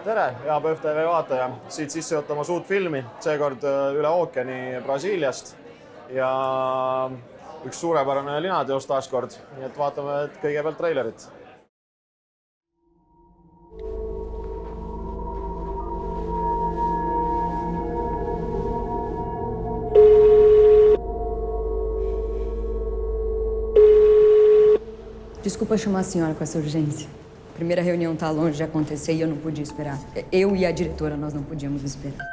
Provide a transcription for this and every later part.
tere, hea PÖFF TV vaataja, siit sisse võtamas uut filmi, seekord üle ookeani Brasiiliast ja üks suurepärane linateos taaskord, nii et vaatame kõigepealt treilerit. Desculpa chamar a senhora com essa urgência. A primeira reunião tá longe de acontecer e eu não podia esperar. Eu e a diretora, nós não podíamos esperar.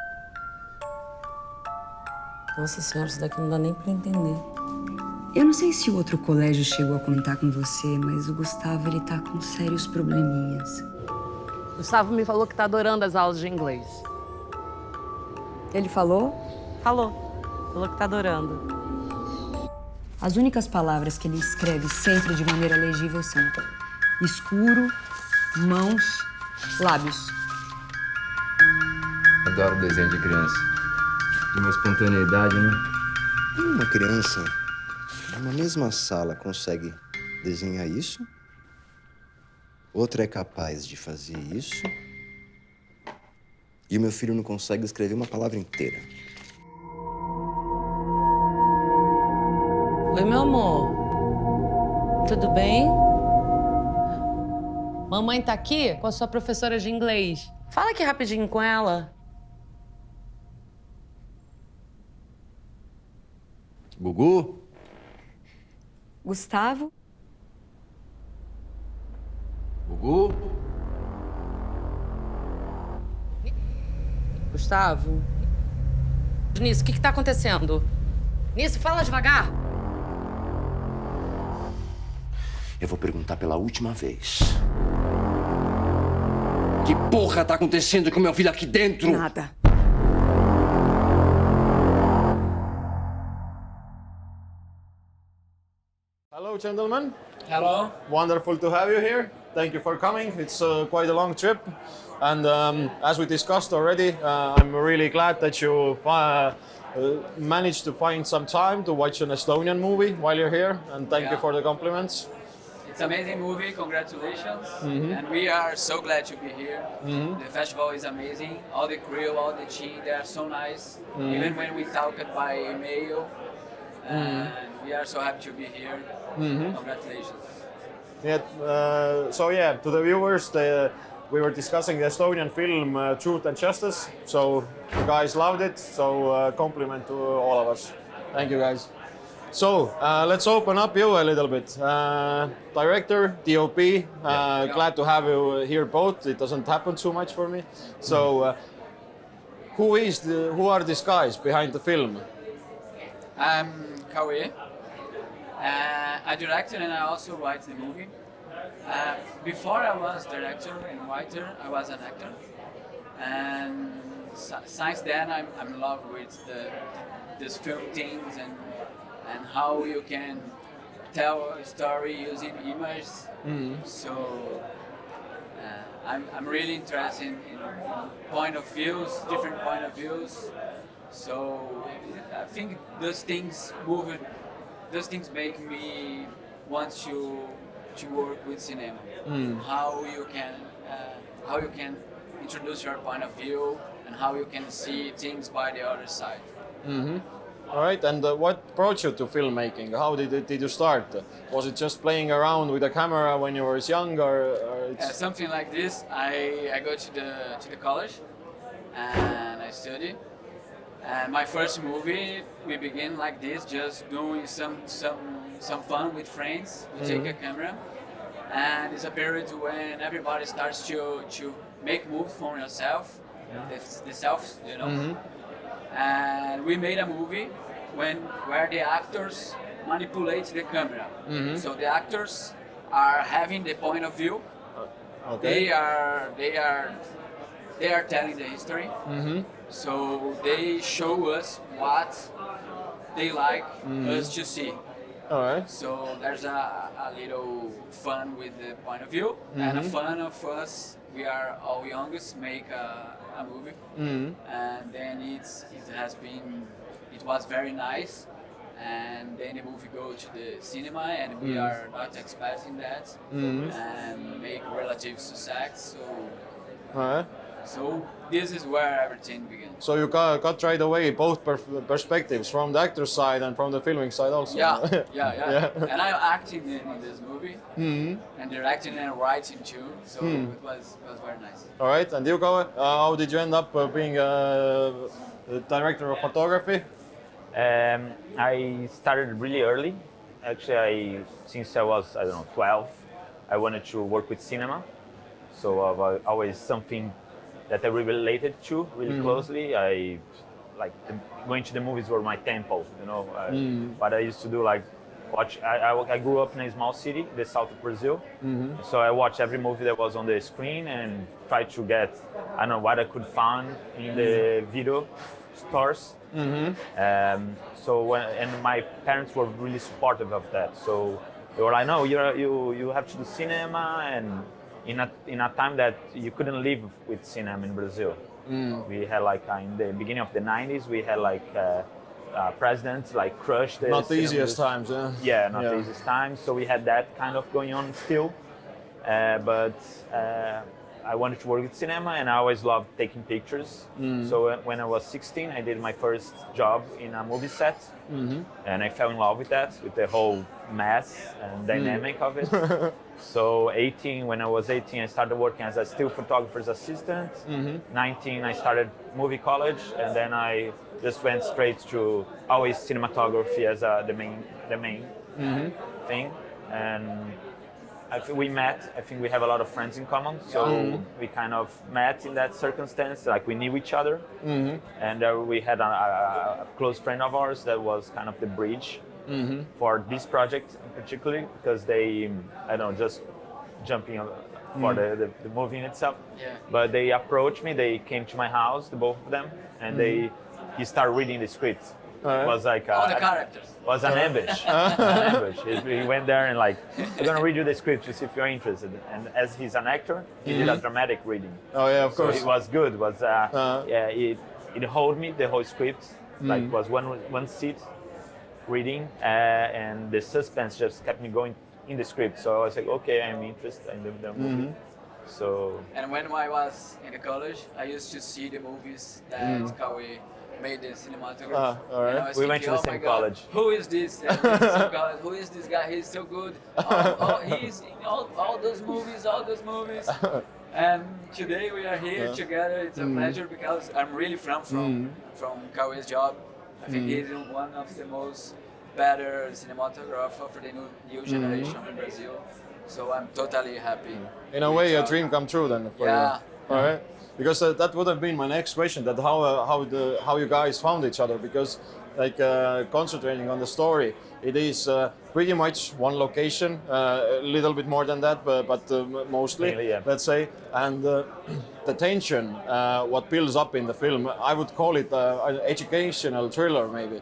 Nossa senhora, isso daqui não dá nem pra entender. Eu não sei se o outro colégio chegou a comentar com você, mas o Gustavo, ele tá com sérios probleminhas. Gustavo me falou que tá adorando as aulas de inglês. Ele falou? Falou que tá adorando. As únicas palavras que ele escreve sempre de maneira legível são escuro, mãos, lábios. Adoro desenho de criança. De uma espontaneidade, né? Uma criança numa mesma sala consegue desenhar isso? Outra é capaz de fazer isso? E o meu filho não consegue escrever uma palavra inteira. Oi, meu amor. Tudo bem? Mamãe tá aqui com a sua professora de inglês. Fala aqui rapidinho com ela. Gugu? Gustavo? Gugu? Gustavo? Nisso, o que tá acontecendo? Nisso, fala devagar. Eu vou perguntar pela última vez. Que porra tá acontecendo com meu filho aqui dentro? Nada. Hello, gentlemen. Hello. Wonderful to have you here. Thank you for coming. It's quite a long trip. And as we discussed already, I'm really glad that you managed to find some time to watch an Estonian movie while you're here. And thank you for the compliments. It's an amazing movie, congratulations. And we are so glad to be here. The festival is amazing. All the crew, all the team, they are so nice. Even when we talked by email. And we are so happy to be here. Congratulations. Yeah, so yeah, to the viewers, we were discussing the Estonian film Truth and Justice. So the guys loved it. So compliment to all of us. Thank you, guys. So let's open up you a little bit. Director, DOP, glad to have you here both. It doesn't happen too much for me. So who are these guys behind the film? I'm Kauê. I direct and I also write the movie. Before I was director and writer, I was an actor. And since then I'm in love with these film things and how you can tell a story using images. So I'm really interested in point of views, different point of views. So I think those things make me want to work with cinema. How you can introduce your point of view and how you can see things by the other side. All right, and what brought you to filmmaking? How did you start? Was it just playing around with a camera when you were young, or something like this? I go to the college and I study. And my first movie, we begin like this, just doing some fun with friends. We take a camera, and it's a period when everybody starts to make moves for yourself, the self, you know. And we made a movie where the actors manipulate the camera. So the actors are having the point of view. Okay. They are telling the history. So they show us what they like us to see. All right. So there's a little fun with the point of view and a fun of us. We are all youngest make a movie, and then it was very nice, and then the movie go to the cinema, and we are not expecting that, and make relative success. So All right. So this is where everything began. So you got right away both perspectives, from the actor's side and from the filming side also. Yeah. And I'm acting in this movie, and directing and writing too. So it was very nice. All right, and you, Kauwe, how did you end up being the director of photography? I started really early. Actually, since I was, 12, I wanted to work with cinema. So always something that I related to really closely. I going to the movies were my temple, What I used to do, like watch. I grew up in a small city, the south of Brazil. So I watched every movie that was on the screen and tried to get, what I could find in the video stores. And my parents were really supportive of that. So they were like, no, you have to do cinema, and in a time that you couldn't live with cinema in Brazil. We had in the beginning of the 90s, we had presidents crushed the Not the cinema easiest industry. times, yeah. Yeah, not the easiest times. So we had that kind of going on still. But I wanted to work with cinema, and I always loved taking pictures. So when I was 16, I did my first job in a movie set, and I fell in love with that, with the whole mess and dynamic of it. So when I was 18, I started working as a still photographer's assistant. 19, I started movie college, and then I just went straight to always cinematography as the main thing. And I think we met. I think we have a lot of friends in common, so we kind of met in that circumstance. We knew each other, and we had a close friend of ours that was kind of the bridge for this project in particular, because they, just jumping for the movie in itself. Yeah. But they approached me. They came to my house, the both of them, and he started reading the script. It was like All the characters. Was an ambush. An ambush. He went there and we're gonna read you the script to see if you're interested. And as he's an actor, he did a dramatic reading. Oh yeah, of course. So it was good. It held me, the whole script. Was one seat reading, and the suspense just kept me going in the script. So I was like, okay, I'm interested in the movie. So. And when I was in the college, I used to see the movies that Kauwe made the cinematography. All right. And I was We went thinking, to the oh my same God, college. Who is this? Who is this guy? He's so good. He's in all those movies. And today we are here together. It's a pleasure, because I'm really from Kauwe's job. I think he's one of the most better cinematographer for the new generation in Brazil. So I'm totally happy. In a way, a dream come true then for you. All right. Because that would have been my next question, that how you guys found each other, because concentrating on the story, it is pretty much one location, a little bit more than that, but mostly, Mainly, yeah. let's say, and the tension, what builds up in the film, I would call it an educational thriller, maybe.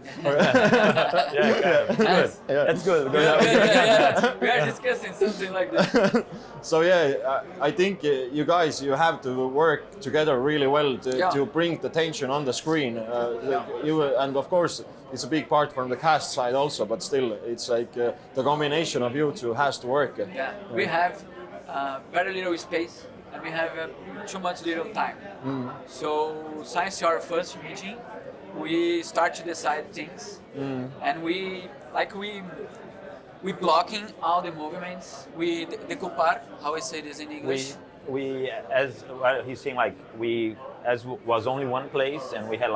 That's good. We are discussing something like this. So I think you guys, you have to work together really well to bring the tension on the screen. And of course, it's a big part from the cast side also, but still, it's the combination of you two has to work. Yeah, we have very little space, and we have too much little time. So since our first meeting, we start to decide things, and we blocking all the movements. We decupar, how I say this in English. We as he's saying, was only one place, and we had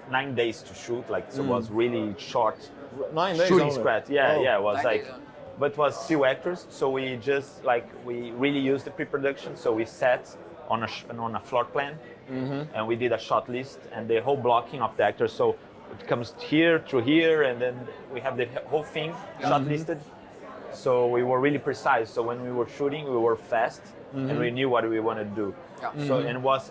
9 days to shoot, so it was really short 9 days shooting only. scratch. It was 9 days only. but it was still actors, so we just we really used the pre-production. So we sat on a floor plan, and we did a shot list and the whole blocking of the actors. So it comes here through here, and then we have the whole thing shot listed. So we were really precise. So when we were shooting, we were fast, and we knew what we wanted to do. So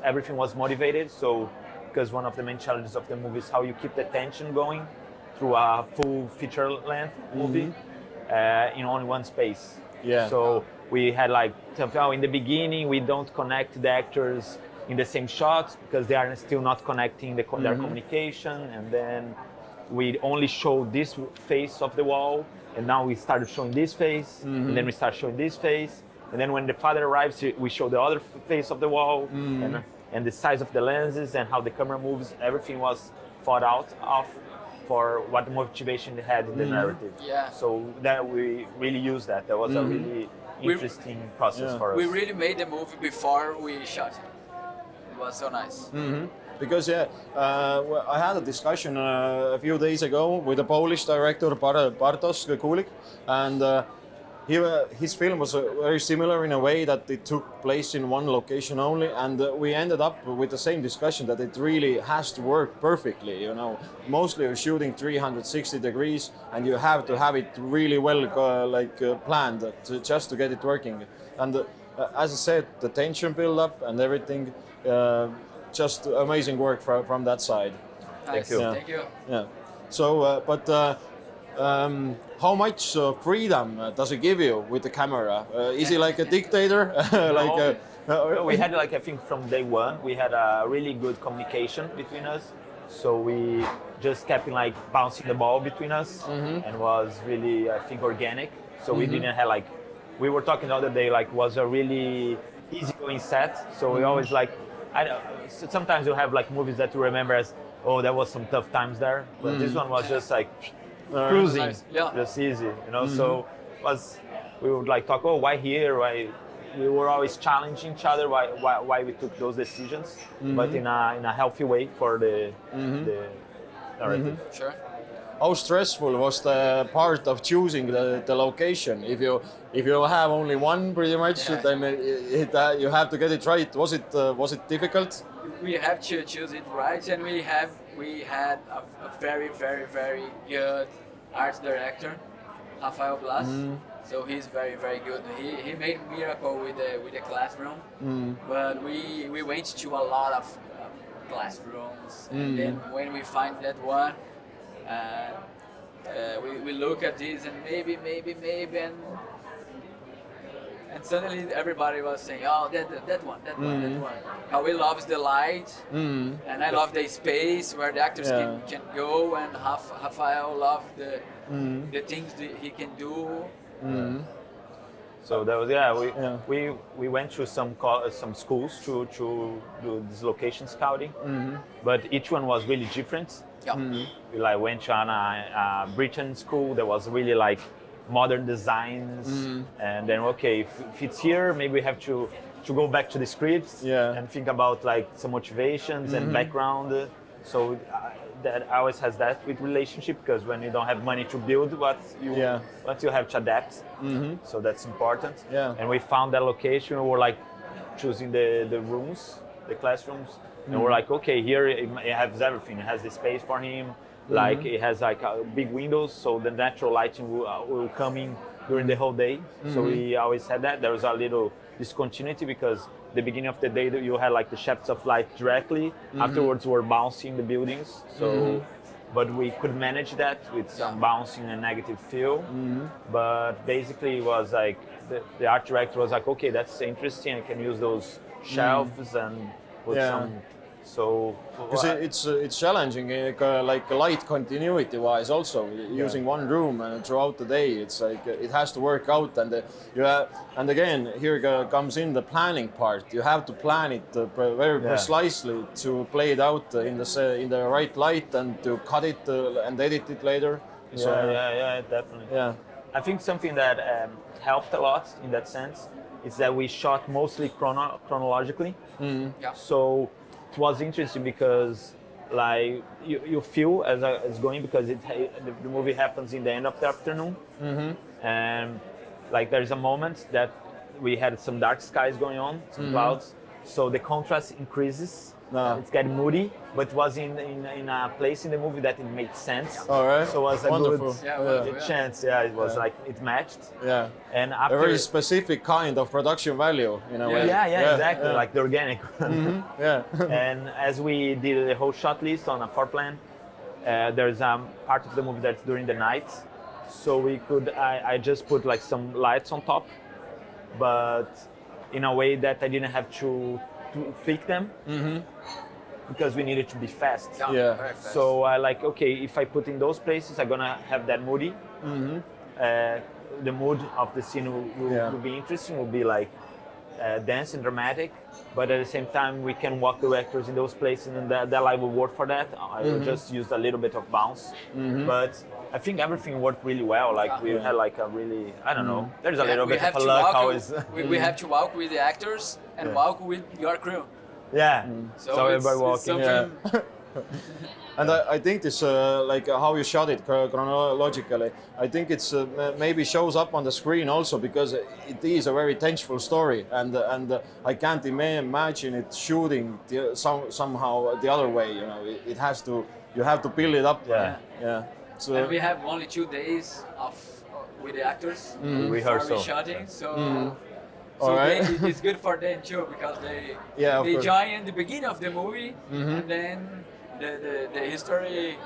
everything was motivated. So because one of the main challenges of the movie is how you keep the tension going through a full feature-length movie in only one space. Yeah. So we had in the beginning, we don't connect the actors in the same shots because they are still not connecting their communication, and then we only show this face of the wall, and now we started showing this face, and then we start showing this face, and then when the father arrives, we show the other face of the wall, and the size of the lenses and how the camera moves, everything was thought out of for what motivation they had in the narrative. Yeah. So that we really used that. That was a really interesting process for us. We really made the movie before we shot it. It was so nice. Because I had a discussion a few days ago with a Polish director, Bartosz Kulik, and his film was very similar in a way that it took place in one location only, and we ended up with the same discussion that it really has to work perfectly. You know, mostly you're shooting 360 degrees, and you have to have it really well planned just to get it working. And as I said, the tension build up and everything. Just amazing work from that side. Nice. Thank you. Yeah. Thank you. Yeah. So, how much freedom does it give you with the camera? Is he like a dictator? We had I think from day one, we had a really good communication between us. So we just kept bouncing the ball between us, and was really, I think, organic. So we didn't have we were talking the other day, was a really easygoing set. So we always sometimes you have movies that you remember as, oh, there was some tough times there, but this one was just cruising, Nice. Yeah. just easy, So we would talk, oh, why here? Why? We were always challenging each other why we took those decisions, but in a healthy way for the narrative. Sure. How stressful was the part of choosing the location? If you have only one, pretty much, then you have to get it right. Was it difficult? We have to choose it right, and we had a very, very, very good art director, Rafael Blas. So he's very, very good. He made a miracle with the classroom, but we went to a lot of classrooms, and then when we find that one, we look at this and maybe, and suddenly everybody was saying, oh, that one. Kauê loves the light, and I love the space where the actors can go, and Rafael loves the things that he can do. So that was we went through some schools to do this location scouting, but each one was really different. Yeah. We went to a Britain school that was really modern designs, and then if it's here, maybe we have to go back to the scripts and think about some motivations and background. So that always has that with relationship, because when you don't have money to build what you have to adapt. So that's important. And we found that location. We were choosing the rooms, the classrooms, and we're okay, here it has everything. It has the space for him. It has big windows, so the natural lighting will come in during the whole day. So we always had that. There was a little discontinuity because the beginning of the day you had the shafts of light directly. Afterwards we're bouncing the buildings. So but we could manage that with some bouncing and negative feel. But basically it was the art director was okay, that's interesting. I can use those shelves and put some. So it's challenging, light continuity wise also. Using one room and throughout the day, it's it has to work out, and and again here comes in the planning part. You have to plan it very precisely to play it out in the right light and to cut it and edit it later. Definitely. Yeah, I think something that helped a lot in that sense is that we shot mostly chronologically. So it was interesting because you feel as it's going, because the movie happens in the end of the afternoon, and there's a moment that we had some dark skies going on, some clouds, so the contrast increases. It's getting moody, but it was in a place in the movie that it made sense. All right. So it was a Wonderful. good chance. It was it matched. Yeah. And after a very specific kind of production value in a way. Yeah, exactly. The organic. Yeah. And as we did the whole shot list on a floor plan, there's a part of the movie that's during the night. So we could, I just put some lights on top, but in a way that I didn't have to tweak them, because we needed to be fast. Yeah. Very fast. So I okay, if I put in those places, I'm gonna have that moody. The mood of the scene will be interesting. Will be dense and dramatic, but at the same time we can walk the actors in those places, and that light will work for that. I just used a little bit of bounce, but I think everything worked really well. Like we had like a really, I don't know. There's a little bit of a luck always. We have to walk with the actors and walk with your crew. Yeah. So everybody walking. Something, And I think this, like how you shot it chronologically, I think it's maybe shows up on the screen also because it is a very tenseful story, and I can't imagine it shooting somehow the other way. You know, it has to. You have to build it up. Yeah. So and we have only 2 days with the actors rehearsal. for shooting, so. So All right. it's good for them too because they course. join in the beginning of the movie and then the history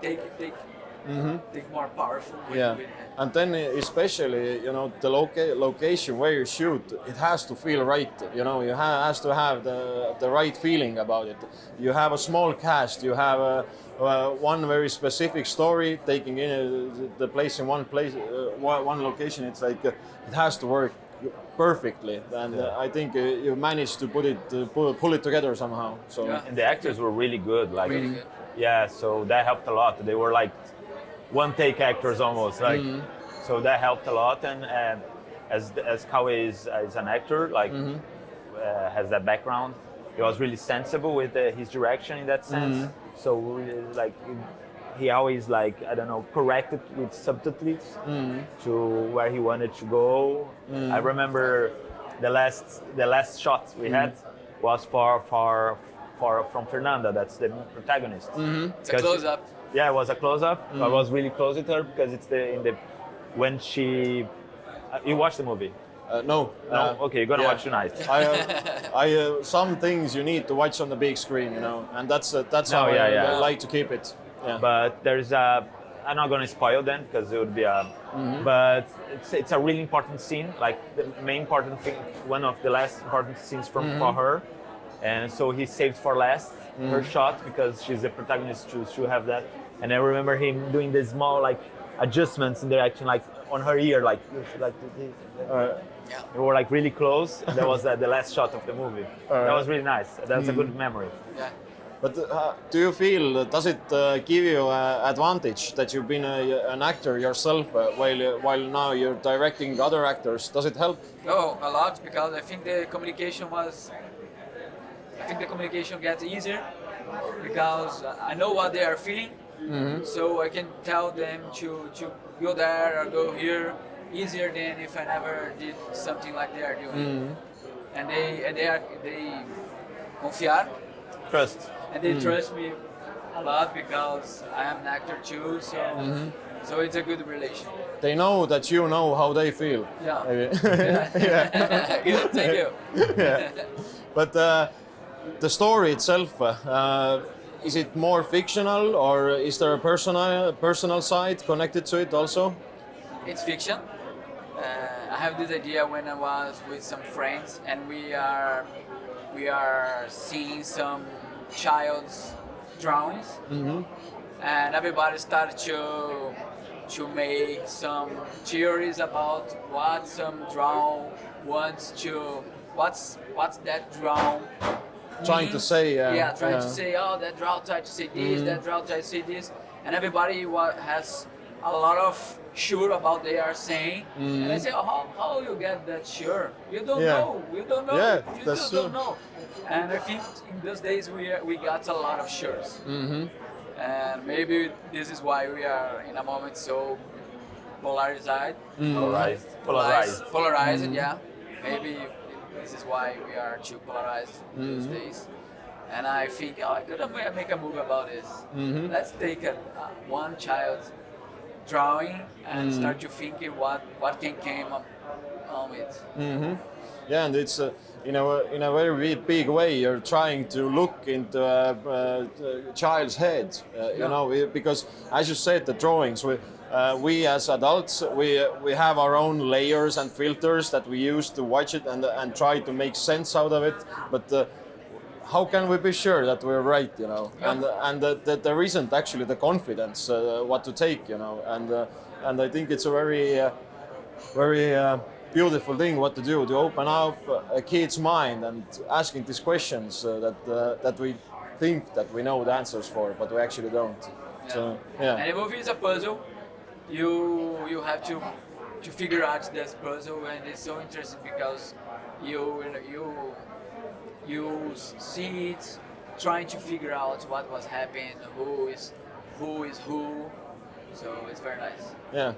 take more powerful. Yeah, and then especially the location where you shoot, it has to feel right. You know, you has to have the right feeling about it. You have a small cast. You have one very specific story taking in the place in one place, one location. It's like it has to work perfectly, and I think you managed to pull it together somehow. So and the actors were really good. Like Really good. yeah, so that helped a lot. They were like one take actors almost, like so that helped a lot. And as Kaue is an actor, like has that background, he was really sensible with his direction in that sense. So like he always like I don't know corrected with subtitles to where he wanted to go. I remember the last shot we had was far from Fernanda. That's the protagonist. It's a close up. Yeah, it was a close-up. I was really close with her because it's when she. You watched the movie? No. Okay, you're gonna watch tonight. Some things you need to watch on the big screen, and that's how I like to keep it. Yeah. But there's I'm not gonna spoil then because it would be But it's a really important scene, like the main important thing, one of the last important scenes for her, and so he saved for last her shot because she's the protagonist to have that. And I remember him doing the small like adjustments in direction, like on her ear, like you should like do this. We were like really close. And that was the last shot of the movie. That was really nice. That's a good memory. Yeah. But do you feel, does it give you an advantage that you've been an actor yourself while now you're directing other actors? Does it help? No, a lot because I think the communication gets easier because I know what they are feeling, so I can tell them to go there or go here easier than if I never did something like they are doing. And they confiar. Trust. And they trust me a lot because I am an actor too, so it's a good relation. They know that you know how they feel. Yeah. Maybe. Good, thank you. Yeah. But the story itself, is it more fictional or is there a personal side connected to it also? It's fiction. I have this idea when I was with some friends and we are seeing some child's drawings, and everybody started to make some theories about what some draw wants to what's that draw Trying to means. say Trying to say, oh, that draw tried to say this, that draw tried to say this, and everybody has a lot of sure about they are saying, and I say, oh, how you get that sure? You don't know. You don't know. Yeah, you that's just true. don't know. And I think in those days we got a lot of sures, and maybe this is why we are in a moment so polarized. Polarized. Yeah. Maybe this is why we are too polarized these days. And I think, I could make a movie about this. Let's take one child's drawing and start to thinking what can came up on it. Yeah, and it's in a very big way. You're trying to look into a child's head, because as you said, the drawings. We as adults, we have our own layers and filters that we use to watch it and try to make sense out of it. But how can we be sure that we're right, and that there isn't actually the confidence what to take, and I think it's a very beautiful thing what to do, to open up a kid's mind and asking these questions that we think that we know the answers for, but we actually don't. So, yeah. And the movie is a puzzle. You have to figure out this puzzle, and it's so interesting because you see it trying to figure out what was happening, who is who. So it's very nice. Yeah,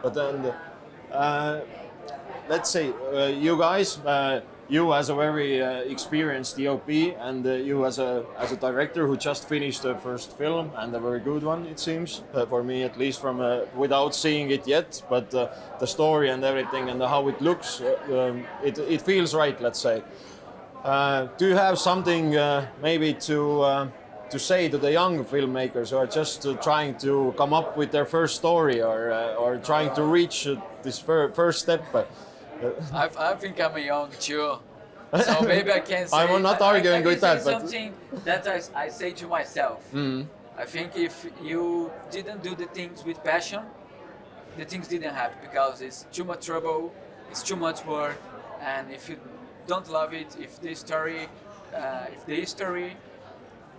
but then let's say you guys, you as a very experienced DOP, and you as a director who just finished the first film, and a very good one it seems, for me at least, from without seeing it yet, but the story and everything and how it looks, it feels right, let's say. Do you have something maybe to say to the young filmmakers who are just trying to come up with their first story, or trying to reach this first step? I think I'm young too, so maybe I can say. I'm not arguing with that, but something that I say to myself. I think if you didn't do the things with passion, the things didn't happen, because it's too much trouble, it's too much work, and if you don't love it, if the history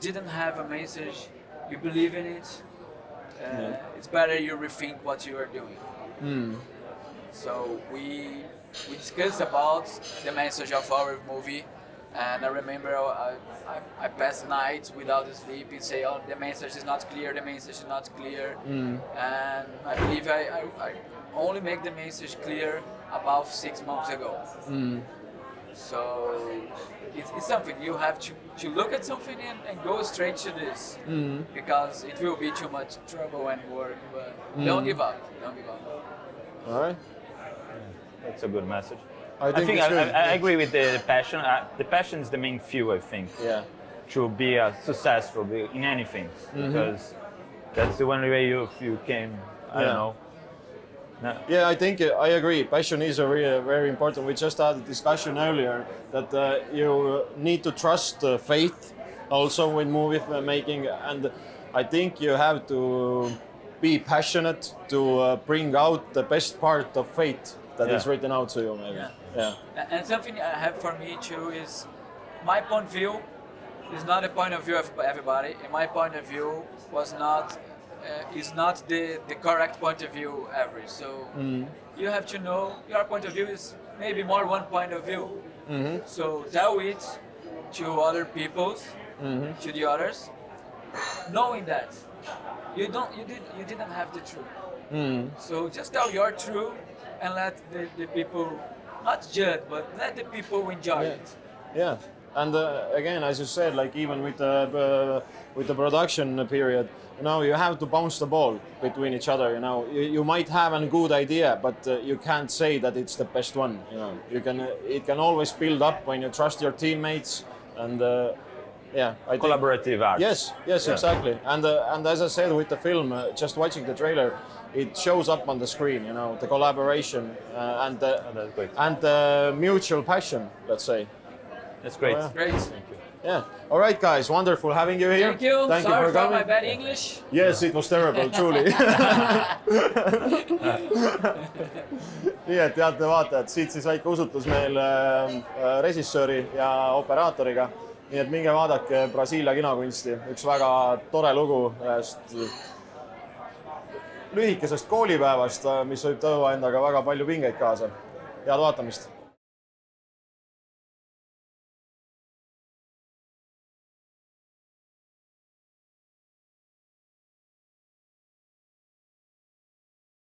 didn't have a message, you believe in it, it's better you rethink what you are doing. So we discussed about the message of our movie, and I remember I passed nights without sleep and say, oh, the message is not clear, the message is not clear. And I believe I only make the message clear about 6 months ago. So it's something you have to look at something and go straight to this, because it will be too much trouble and work, but don't give up. Don't give up. all right. That's a good message. I think I agree with the passion. The passion is the main fuel, I think, to be successful in anything, because that's the only way you can, I don't know. No. Yeah, I think I agree. Passion is very important. We just had a discussion earlier that you need to trust faith also in movie making, and I think you have to be passionate to bring out the best part of faith that is written out to you, maybe. Yeah. And something I have for me too is my point of view is not a point of view of everybody, and my point of view is not the correct point of view ever. So you have to know your point of view is maybe more one point of view. So tell it to other people, to the others, knowing that you didn't have the truth. So just tell your truth and let the people not judge, but let the people enjoy it. Yeah, and again, as you said, like even with the production period, you have to bounce the ball between each other. You might have a good idea, but you can't say that it's the best one. It can always build up when you trust your teammates, and I collaborative art. Yes, exactly. And as I said with the film, just watching the trailer, it shows up on the screen. The collaboration and the mutual passion. Let's say. That's great. Great. Thank you. Yeah. All right, guys. Wonderful having you here. Thank you. Thank Sorry you for for coming. my bad English. Yes, it was terrible, truly. nii et head vaatajad, siit siis väike usutus meil režissööri ja operaatoriga. Nii et minge vaadake Brasiilia kinokunsti. Üks väga tore lugu ühest lühikesest koolipäevast, mis võib tuua endaga väga palju pingeid kaasa. Head vaatamist!